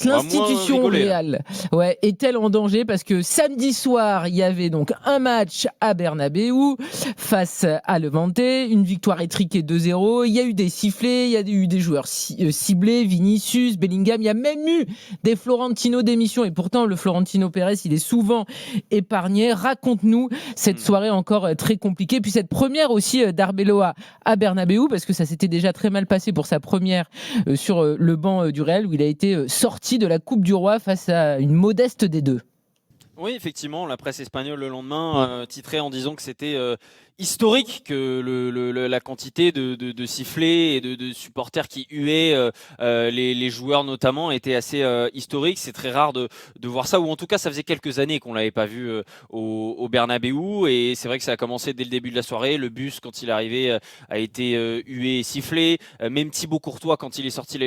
L'institution rigoler, Real est-elle en danger parce que samedi soir, il y avait donc un match à Bernabeu face à Levante, une victoire étriquée 2-0. Il y a eu des sifflets, il y a eu des joueurs ciblés, Vinicius, Bellingham, il y a même eu des Florentino démission et pourtant le Florentino Pérez, il est souvent épargné. Raconte-nous cette soirée encore très compliquée, puis cette première aussi d'Arbeloa à Bernabeu parce que ça s'était déjà très mal passé pour sa première sur le banc du Real où il a été sorti de la Coupe du Roi face à une modeste des deux. Oui, effectivement, la presse espagnole le lendemain titrait en disant que c'était historique que la quantité de sifflets et de supporters qui huaient les joueurs notamment était assez historique. C'est très rare de voir ça, ou en tout cas ça faisait quelques années qu'on l'avait pas vu au Bernabeu, et c'est vrai que ça a commencé dès le début de la soirée. Le bus, quand il est arrivé, a été hué et sifflé. Même Thibaut Courtois, quand il est sorti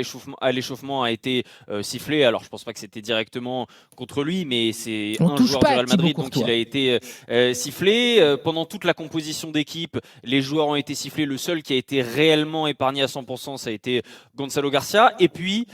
à l'échauffement, a été sifflé. Alors je pense pas que c'était directement contre lui, mais c'est un joueur du Real Madrid, donc il a été sifflé. Pendant toute la composition d'équipe, les joueurs ont été sifflés. Le seul qui a été réellement épargné à 100%, ça a été Gonzalo Garcia. Et puis,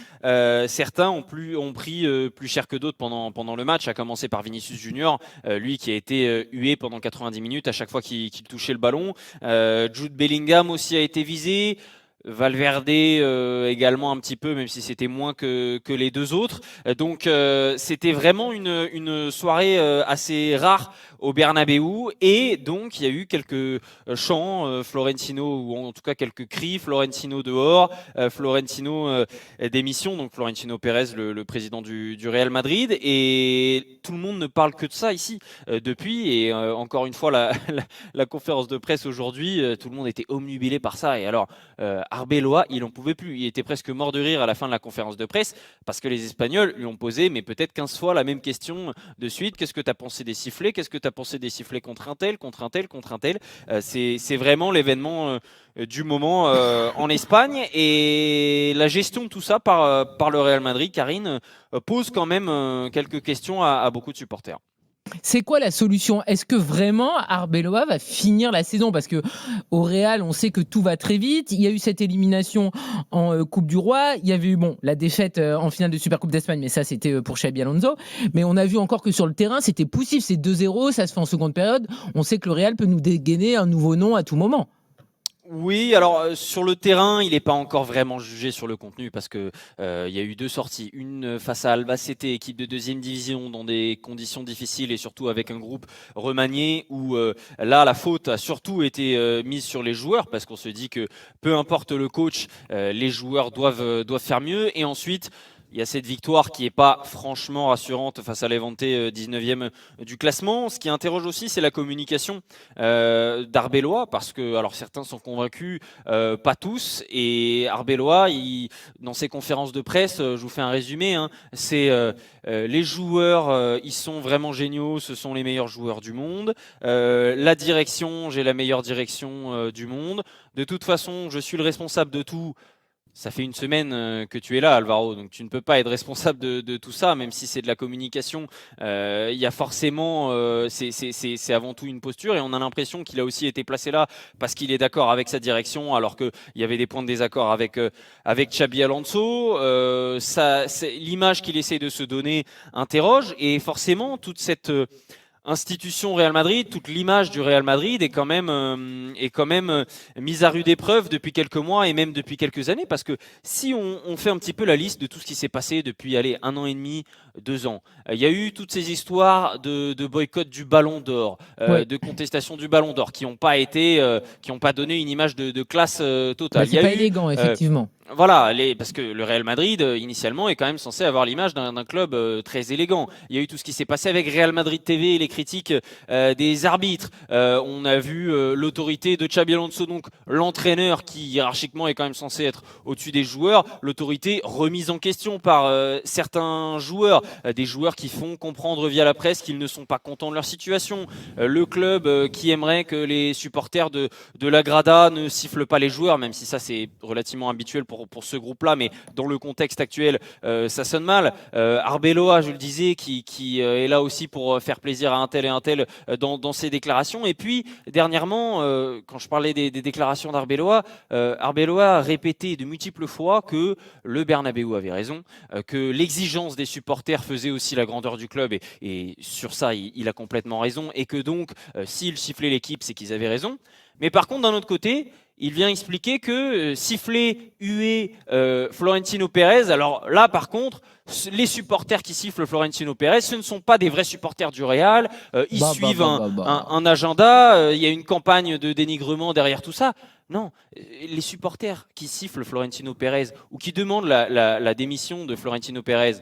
certains ont pris plus cher que d'autres pendant le match, à commencer par Vinicius Junior, lui qui a été hué pendant 90 minutes à chaque fois qu'il touchait le ballon. Jude Bellingham aussi a été visé. Valverde également un petit peu, même si c'était moins que les deux autres. Donc c'était vraiment une soirée assez rare au Bernabeu, et donc il y a eu quelques chants Florentino, ou en tout cas quelques cris Florentino dehors, Florentino démission, donc Florentino Pérez, le président du Real Madrid, et tout le monde ne parle que de ça ici depuis, et encore une fois la conférence de presse aujourd'hui, tout le monde était omnubilé par ça. Et alors Arbeloa, il n'en pouvait plus, il était presque mort de rire à la fin de la conférence de presse, parce que les Espagnols lui ont posé mais peut-être 15 fois la même question de suite. Qu'est-ce que tu as pensé des sifflets? Qu'est-ce que tu as pensé des sifflets contre un tel, contre un tel, contre un tel? C'est vraiment l'événement du moment en Espagne, et la gestion de tout ça par le Real Madrid, Karine, pose quand même quelques questions à beaucoup de supporters. C'est quoi la solution? Est-ce que vraiment Arbeloa va finir la saison? Parce que au Real, on sait que tout va très vite. Il y a eu cette élimination en Coupe du Roi. Il y avait eu la défaite en finale de Supercoupe d'Espagne, mais ça c'était pour Xabi Alonso. Mais on a vu encore que sur le terrain, c'était poussif. C'est 2-0, ça se fait en seconde période. On sait que le Real peut nous dégainer un nouveau nom à tout moment. Oui, alors sur le terrain, il n'est pas encore vraiment jugé sur le contenu, parce que il y a eu deux sorties, une face à Albacete, équipe de deuxième division, dans des conditions difficiles et surtout avec un groupe remanié, où là la faute a surtout été mise sur les joueurs, parce qu'on se dit que peu importe le coach, les joueurs doivent faire mieux. Et ensuite, il y a cette victoire qui n'est pas franchement rassurante face à Levante, 19e du classement. Ce qui interroge aussi, c'est la communication d'Arbeloa, parce que alors certains sont convaincus, pas tous. Et Arbeloa, dans ses conférences de presse, je vous fais un résumé, hein, c'est les joueurs, ils sont vraiment géniaux, ce sont les meilleurs joueurs du monde. La direction, j'ai la meilleure direction du monde. De toute façon, je suis le responsable de tout. Ça fait une semaine que tu es là, Alvaro, donc tu ne peux pas être responsable de tout ça, même si c'est de la communication. Il y a forcément, c'est avant tout une posture, et on a l'impression qu'il a aussi été placé là parce qu'il est d'accord avec sa direction, alors qu'il y avait des points de désaccord avec Xabi Alonso. L'image qu'il essaie de se donner interroge, et forcément toute cette institution Real Madrid, toute l'image du Real Madrid est quand même mise à rude épreuve depuis quelques mois, et même depuis quelques années, parce que si on fait un petit peu la liste de tout ce qui s'est passé depuis un an et demi, 2 ans, il y a eu toutes ces histoires de boycott du Ballon d'Or, de contestation du Ballon d'Or, qui n'ont pas donné une image de classe totale. C'est pas élégant, effectivement. Voilà, parce que le Real Madrid, initialement, est quand même censé avoir l'image d'un club très élégant. Il y a eu tout ce qui s'est passé avec Real Madrid TV, les critiques des arbitres. On a vu l'autorité de Xabi Alonso, donc l'entraîneur, qui hiérarchiquement est quand même censé être au-dessus des joueurs. L'autorité remise en question par certains joueurs, des joueurs qui font comprendre via la presse qu'ils ne sont pas contents de leur situation. Le club qui aimerait que les supporters de la Grada ne sifflent pas les joueurs, même si ça c'est relativement habituel pour pour ce groupe-là, mais dans le contexte actuel, ça sonne mal. Arbeloa, je le disais, qui est là aussi pour faire plaisir à un tel et un tel dans ses déclarations. Et puis, dernièrement, quand je parlais des déclarations d'Arbeloa, Arbeloa a répété de multiples fois que le Bernabéu avait raison, que l'exigence des supporters faisait aussi la grandeur du club, et sur ça, il a complètement raison, et que donc, s'ils sifflaient l'équipe, c'est qu'ils avaient raison. Mais par contre, d'un autre côté, il vient expliquer que siffler, huer Florentino Pérez, alors là, par contre, les supporters qui sifflent Florentino Pérez, ce ne sont pas des vrais supporters du Real, ils suivent un agenda, il y a une campagne de dénigrement derrière tout ça. Non, les supporters qui sifflent Florentino Pérez ou qui demandent la démission de Florentino Pérez,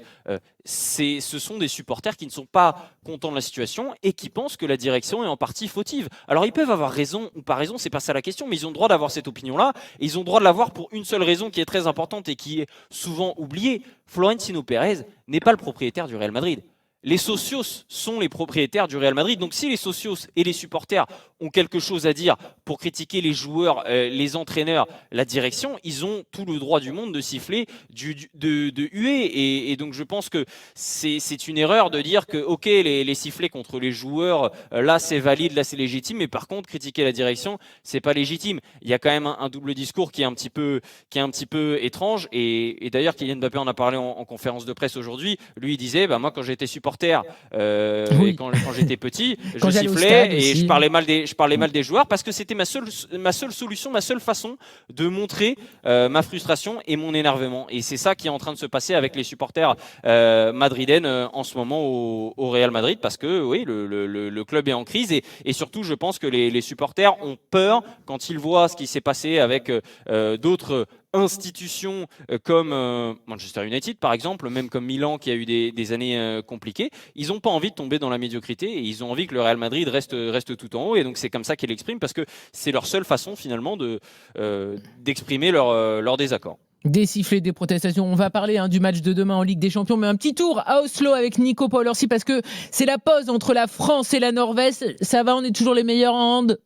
ce sont des supporters qui ne sont pas contents de la situation et qui pensent que la direction est en partie fautive. Alors ils peuvent avoir raison ou pas raison, c'est pas ça la question, mais ils ont le droit d'avoir cette opinion-là, et ils ont le droit de l'avoir pour une seule raison qui est très importante et qui est souvent oubliée. Florentino Pérez n'est pas le propriétaire du Real Madrid. Les socios sont les propriétaires du Real Madrid. Donc si les socios et les supporters ont quelque chose à dire pour critiquer les joueurs, les entraîneurs, la direction, ils ont tout le droit du monde de siffler, de huer. Et donc je pense que c'est une erreur de dire que ok, les sifflets contre les joueurs, là c'est valide, là c'est légitime, mais par contre critiquer la direction, c'est pas légitime. Il y a quand même un double discours qui est un petit peu étrange. Et d'ailleurs Kylian Mbappé en a parlé en conférence de presse aujourd'hui. Lui il disait, moi quand j'étais supporter, et quand j'étais petit, je sifflais et je parlais mal des joueurs parce que c'était ma seule solution, ma seule façon de montrer ma frustration et mon énervement. Et c'est ça qui est en train de se passer avec les supporters madrilènes en ce moment au Real Madrid, parce que oui, le club est en crise, et surtout je pense que les supporters ont peur quand ils voient ce qui s'est passé avec d'autres institutions comme Manchester United par exemple, même comme Milan qui a eu des années compliquées. Ils n'ont pas envie de tomber dans la médiocrité et ils ont envie que le Real Madrid reste tout en haut, et donc c'est comme ça qu'ils l'expriment, parce que c'est leur seule façon finalement d'exprimer leur désaccord. Des sifflets, des protestations. On va parler du match de demain en Ligue des Champions, mais un petit tour à Oslo avec Nico Paul-Orsi, parce que c'est la pause entre la France et la Norvège. Ça va, on est toujours les meilleurs en hand.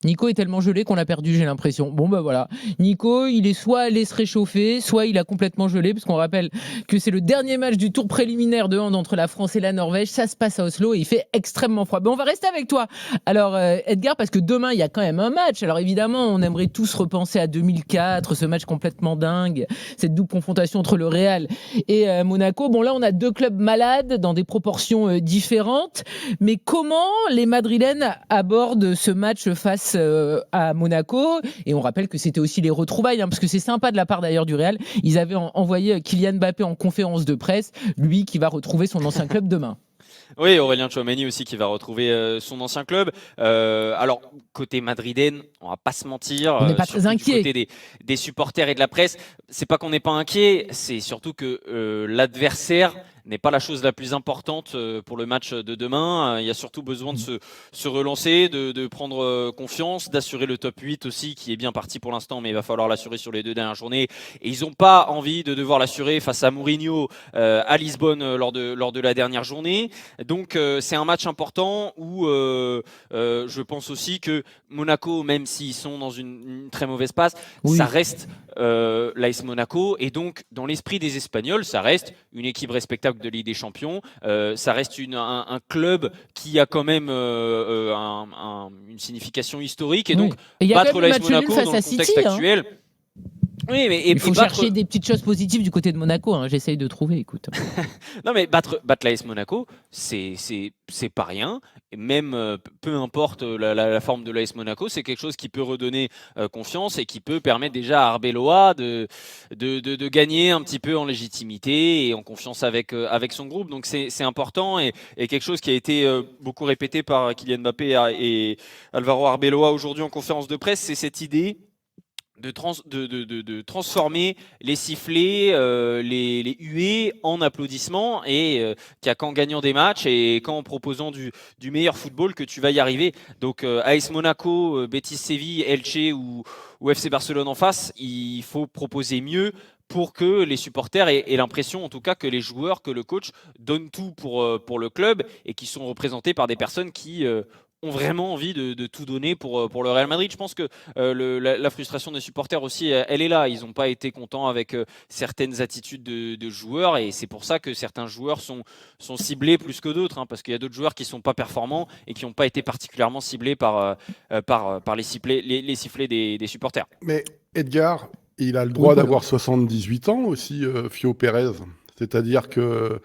Nico est tellement gelé qu'on l'a perdu, j'ai l'impression. Bon voilà, Nico, il est soit allé se réchauffer, soit il a complètement gelé, parce qu'on rappelle que c'est le dernier match du tour préliminaire de hand entre la France et la Norvège. Ça se passe à Oslo et il fait extrêmement froid. On va rester avec toi. Alors Edgar, parce que demain il y a quand même un match. Alors évidemment, on aimerait tous repenser à 2004, ce match complètement dingue, cette double confrontation entre le Real et Monaco. Bon là, on a deux clubs malades dans des proportions différentes, mais comment les Madrilènes abordent ce match face à Monaco? Et on rappelle que c'était aussi les retrouvailles, parce que c'est sympa de la part d'ailleurs du Real. Ils avaient envoyé Kylian Mbappé en conférence de presse, lui qui va retrouver son ancien club demain. Oui, Aurélien Tchouameni aussi qui va retrouver son ancien club. Alors, côté madrilène, on va pas se mentir. On n'est pas très inquiet. Côté des supporters et de la presse, c'est pas qu'on n'est pas inquiet, c'est surtout que l'adversaire n'est pas la chose la plus importante pour le match de demain. Il y a surtout besoin de se relancer, de prendre confiance, d'assurer le top 8 aussi, qui est bien parti pour l'instant, mais il va falloir l'assurer sur les 2 dernières journées. Et ils n'ont pas envie de devoir l'assurer face à Mourinho à Lisbonne lors de la dernière journée. Donc c'est un match important où je pense aussi que Monaco, même s'ils sont dans une très mauvaise passe, ça reste l'AS Monaco, et donc dans l'esprit des Espagnols, ça reste une équipe respectable de Ligue des Champions, ça reste un club qui a quand même une signification historique, et donc battre l'AS Monaco dans le contexte actuel. Oui, mais il faut chercher des petites choses positives du côté de Monaco. J'essaye de trouver, écoute. Non, mais battre l'AS Monaco, c'est pas rien. Et même peu importe la forme de l'AS Monaco, c'est quelque chose qui peut redonner confiance et qui peut permettre déjà à Arbeloa de gagner un petit peu en légitimité et en confiance avec son groupe. Donc c'est important, et quelque chose qui a été beaucoup répété par Kylian Mbappé et Alvaro Arbeloa aujourd'hui en conférence de presse, c'est cette idée de transformer les sifflets, les huées en applaudissements, et qu'il n'y a qu'en gagnant des matchs et qu'en proposant du meilleur football que tu vas y arriver. Donc AS Monaco, Betis Séville, Elche ou FC Barcelone en face, il faut proposer mieux pour que les supporters aient l'impression, en tout cas, que les joueurs, que le coach donnent tout pour le club, et qui sont représentés par des personnes qui ont vraiment envie de tout donner pour le Real Madrid. Je pense que la frustration des supporters aussi, elle est là. Ils n'ont pas été contents avec certaines attitudes de joueurs, et c'est pour ça que certains joueurs sont ciblés plus que d'autres, hein, parce qu'il y a d'autres joueurs qui ne sont pas performants et qui n'ont pas été particulièrement ciblés par les sifflets des supporters. Mais Edgar, il a le Oui, droit Polo. d'avoir 78 ans aussi, Fio Pérez. C'est-à-dire que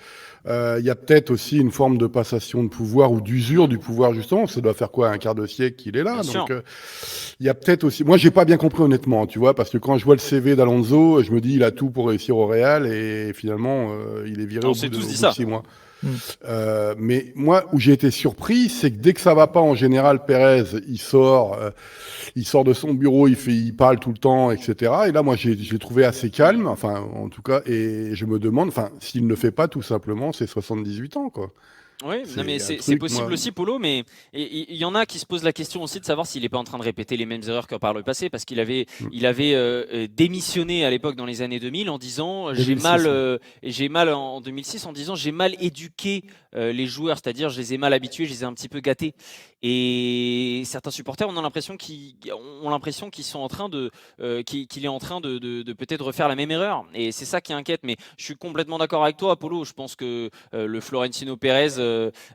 il y a peut-être aussi une forme de passation de pouvoir ou d'usure du pouvoir, justement. Ça doit faire quoi, un quart de siècle qu'il est là. Bien sûr. Donc, il y a peut-être aussi. Moi, j'ai pas bien compris honnêtement, tu vois, parce que quand je vois le CV d'Alonso, je me dis il a tout pour réussir au Real et finalement il est viré On au s'est bout tous de dit ça. 6 mois. Mm. Mais moi, où j'ai été surpris, c'est que dès que ça va pas, en général, Pérez, il sort de son bureau, il parle tout le temps, etc. Et là, moi, je l'ai trouvé assez calme, enfin, en tout cas, et je me demande, enfin, s'il ne fait pas tout simplement ses 78 ans, quoi. Oui, non mais C'est un c'est truc, possible moi. aussi, Polo, mais il y en a qui se posent la question aussi de savoir s'il n'est pas en train de répéter les mêmes erreurs que par le passé, parce Mm. il avait démissionné à l'époque dans les années 2000 en disant 2006, ouais. j'ai mal en 2006 en disant j'ai mal éduqué les joueurs, c'est-à-dire je les ai mal habitués, je les ai un petit peu gâtés. Et certains supporters ont l'impression qu'ils sont en train qu'il est en train de peut-être refaire la même erreur. Et c'est ça qui inquiète. Mais je suis complètement d'accord avec toi, Apollo. Je pense que le Florentino Pérez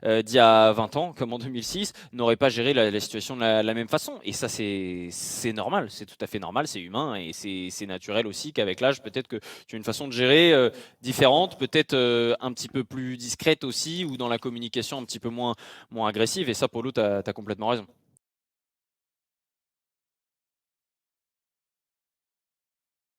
d'il y a 20 ans, comme en 2006, n'aurait pas géré la situation de la même façon. Et ça, c'est normal. C'est tout à fait normal. C'est humain. Et c'est naturel aussi qu'avec l'âge, peut-être que tu as une façon de gérer différente, peut-être un petit peu plus discrète aussi, ou dans la communication un petit peu moins agressive. Et ça, Polo, tu as complètement raison.